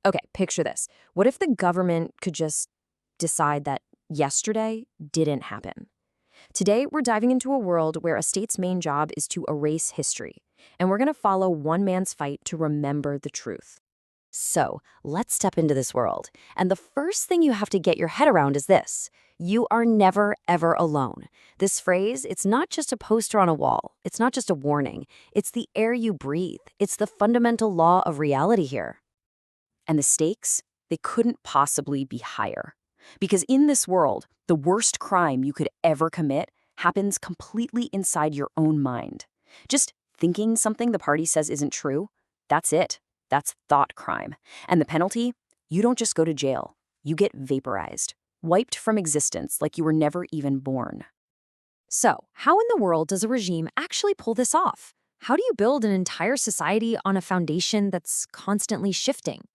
Okay, picture this. What if the government could just decide that yesterday didn't happen? Today, we're diving into a world where a state's main job is to erase history, and we're going to follow one man's fight to remember the truth. So, let's step into this world. And the first thing you have to get your head around is this. You are never, ever alone. This phrase, it's not just a poster on a wall. It's not just a warning. It's the air you breathe. It's the fundamental law of reality here. And the stakes, they couldn't possibly be higher. Because in this world, the worst crime you could ever commit happens completely inside your own mind. Just thinking something the party says isn't true, that's it. That's thought crime. And the penalty? You don't just go to jail. You get vaporized, wiped from existence like you were never even born. So, how in the world does a regime actually pull this off? How do you build an entire society on a foundation that's constantly shifting?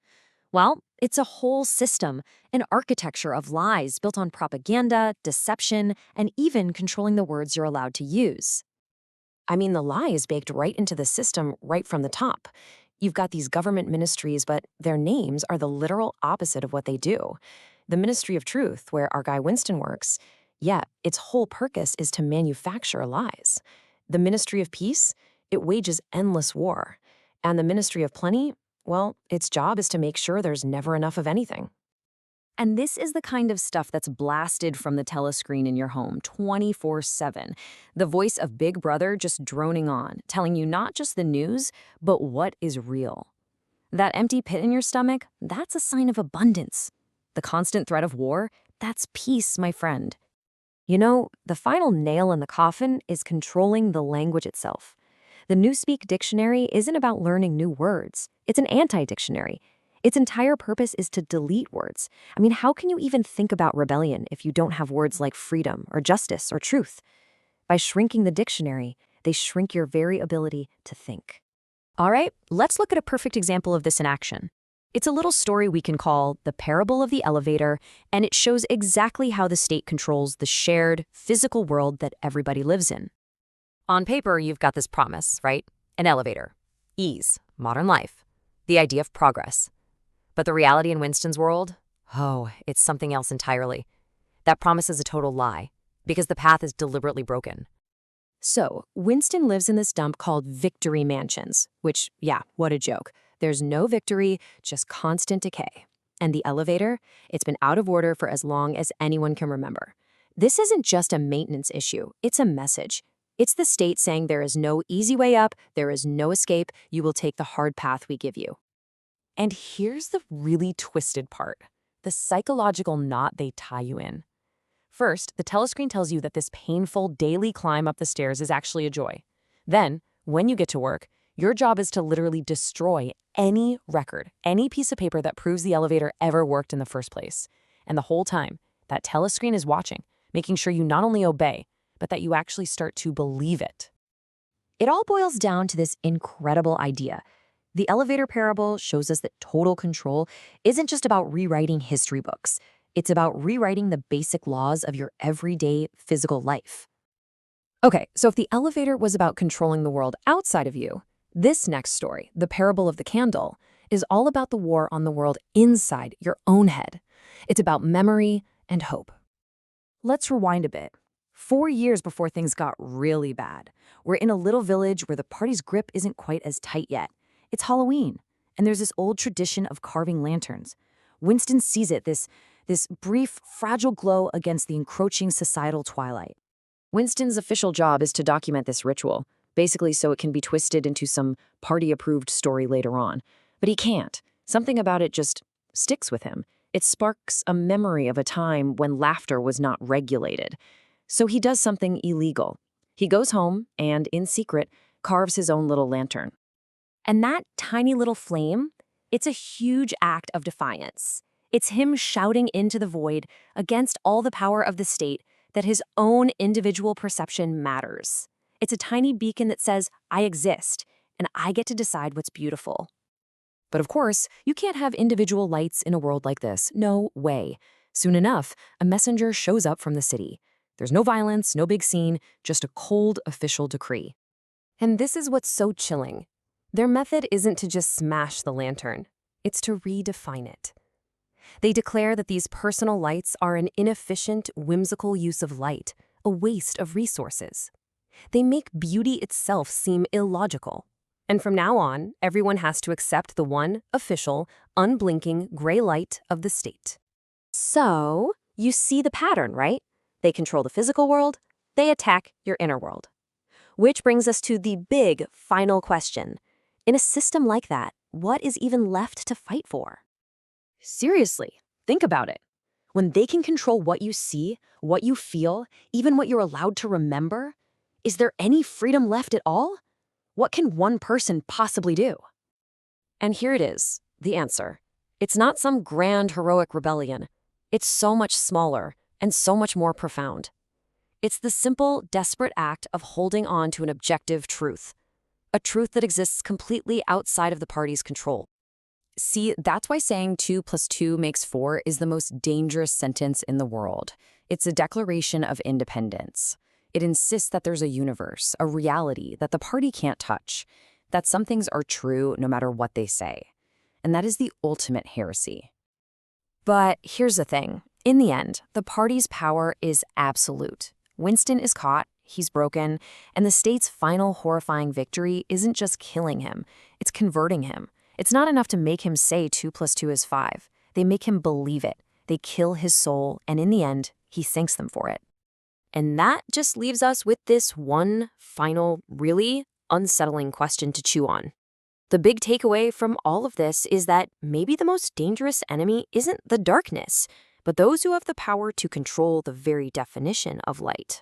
Well, it's a whole system, an architecture of lies built on propaganda, deception, and even controlling the words you're allowed to use. I mean, the lie is baked right into the system right from the top. You've got these government ministries, but their names are the literal opposite of what they do. The Ministry of Truth, where our guy Winston works, yeah, its whole purpose is to manufacture lies. The Ministry of Peace, it wages endless war. And the Ministry of Plenty, well, its job is to make sure there's never enough of anything. And this is the kind of stuff that's blasted from the telescreen in your home 24/7. The voice of Big Brother just droning on, telling you not just the news, but what is real. That empty pit in your stomach, that's a sign of abundance. The constant threat of war, that's peace, my friend. You know, the final nail in the coffin is controlling the language itself. The Newspeak dictionary isn't about learning new words. It's an anti-dictionary. Its entire purpose is to delete words. I mean, how can you even think about rebellion if you don't have words like freedom or justice or truth? By shrinking the dictionary, they shrink your very ability to think. All right, let's look at a perfect example of this in action. It's a little story we can call The Parable of the Elevator, and it shows exactly how the state controls the shared, physical world that everybody lives in. On paper, you've got this promise, right? An elevator, ease, modern life, the idea of progress. But the reality in Winston's world? Oh, it's something else entirely. That promise is a total lie, because the path is deliberately broken. So, Winston lives in this dump called Victory Mansions, which, yeah, what a joke. There's no victory, just constant decay. And the elevator? It's been out of order for as long as anyone can remember. This isn't just a maintenance issue, it's a message. It's the state saying there is no easy way up, there is no escape, you will take the hard path we give you. And here's the really twisted part, the psychological knot they tie you in. First, the telescreen tells you that this painful daily climb up the stairs is actually a joy. Then, when you get to work, your job is to literally destroy any record, any piece of paper that proves the elevator ever worked in the first place. And the whole time, that telescreen is watching, making sure you not only obey, but that you actually start to believe it. It all boils down to this incredible idea. The elevator parable shows us that total control isn't just about rewriting history books. It's about rewriting the basic laws of your everyday physical life. Okay, so if the elevator was about controlling the world outside of you, this next story, The Parable of the Candle, is all about the war on the world inside your own head. It's about memory and hope. Let's rewind a bit. 4 years before things got really bad, we're in a little village where the party's grip isn't quite as tight yet. It's Halloween, and there's this old tradition of carving lanterns. Winston sees it, this brief, fragile glow against the encroaching societal twilight. Winston's official job is to document this ritual, basically so it can be twisted into some party-approved story later on. But he can't. Something about it just sticks with him. It sparks a memory of a time when laughter was not regulated. So he does something illegal. He goes home and, in secret, carves his own little lantern. And that tiny little flame, it's a huge act of defiance. It's him shouting into the void against all the power of the state that his own individual perception matters. It's a tiny beacon that says, I exist, and I get to decide what's beautiful. But of course, you can't have individual lights in a world like this. No way. Soon enough, a messenger shows up from the city. There's no violence, no big scene, just a cold official decree. And this is what's so chilling. Their method isn't to just smash the lantern. It's to redefine it. They declare that these personal lights are an inefficient, whimsical use of light, a waste of resources. They make beauty itself seem illogical. And from now on, everyone has to accept the one official, unblinking gray light of the state. So, you see the pattern, right? They control the physical world, they attack your inner world. Which brings us to the big final question. In a system like that, what is even left to fight for? Seriously, think about it. When they can control what you see, what you feel, even what you're allowed to remember, is there any freedom left at all? What can one person possibly do? And here it is, the answer. It's not some grand heroic rebellion. It's so much smaller and so much more profound. It's the simple, desperate act of holding on to an objective truth, a truth that exists completely outside of the party's control. See, that's why saying 2 + 2 = 4 is the most dangerous sentence in the world. It's a declaration of independence. It insists that there's a universe, a reality that the party can't touch, that some things are true no matter what they say. And that is the ultimate heresy. But here's the thing. In the end, the party's power is absolute. Winston is caught, he's broken, and the state's final horrifying victory isn't just killing him, it's converting him. It's not enough to make him say 2 + 2 = 5. They make him believe it. They kill his soul, and in the end, he thanks them for it. And that just leaves us with this one final, really unsettling question to chew on. The big takeaway from all of this is that maybe the most dangerous enemy isn't the darkness, but those who have the power to control the very definition of light.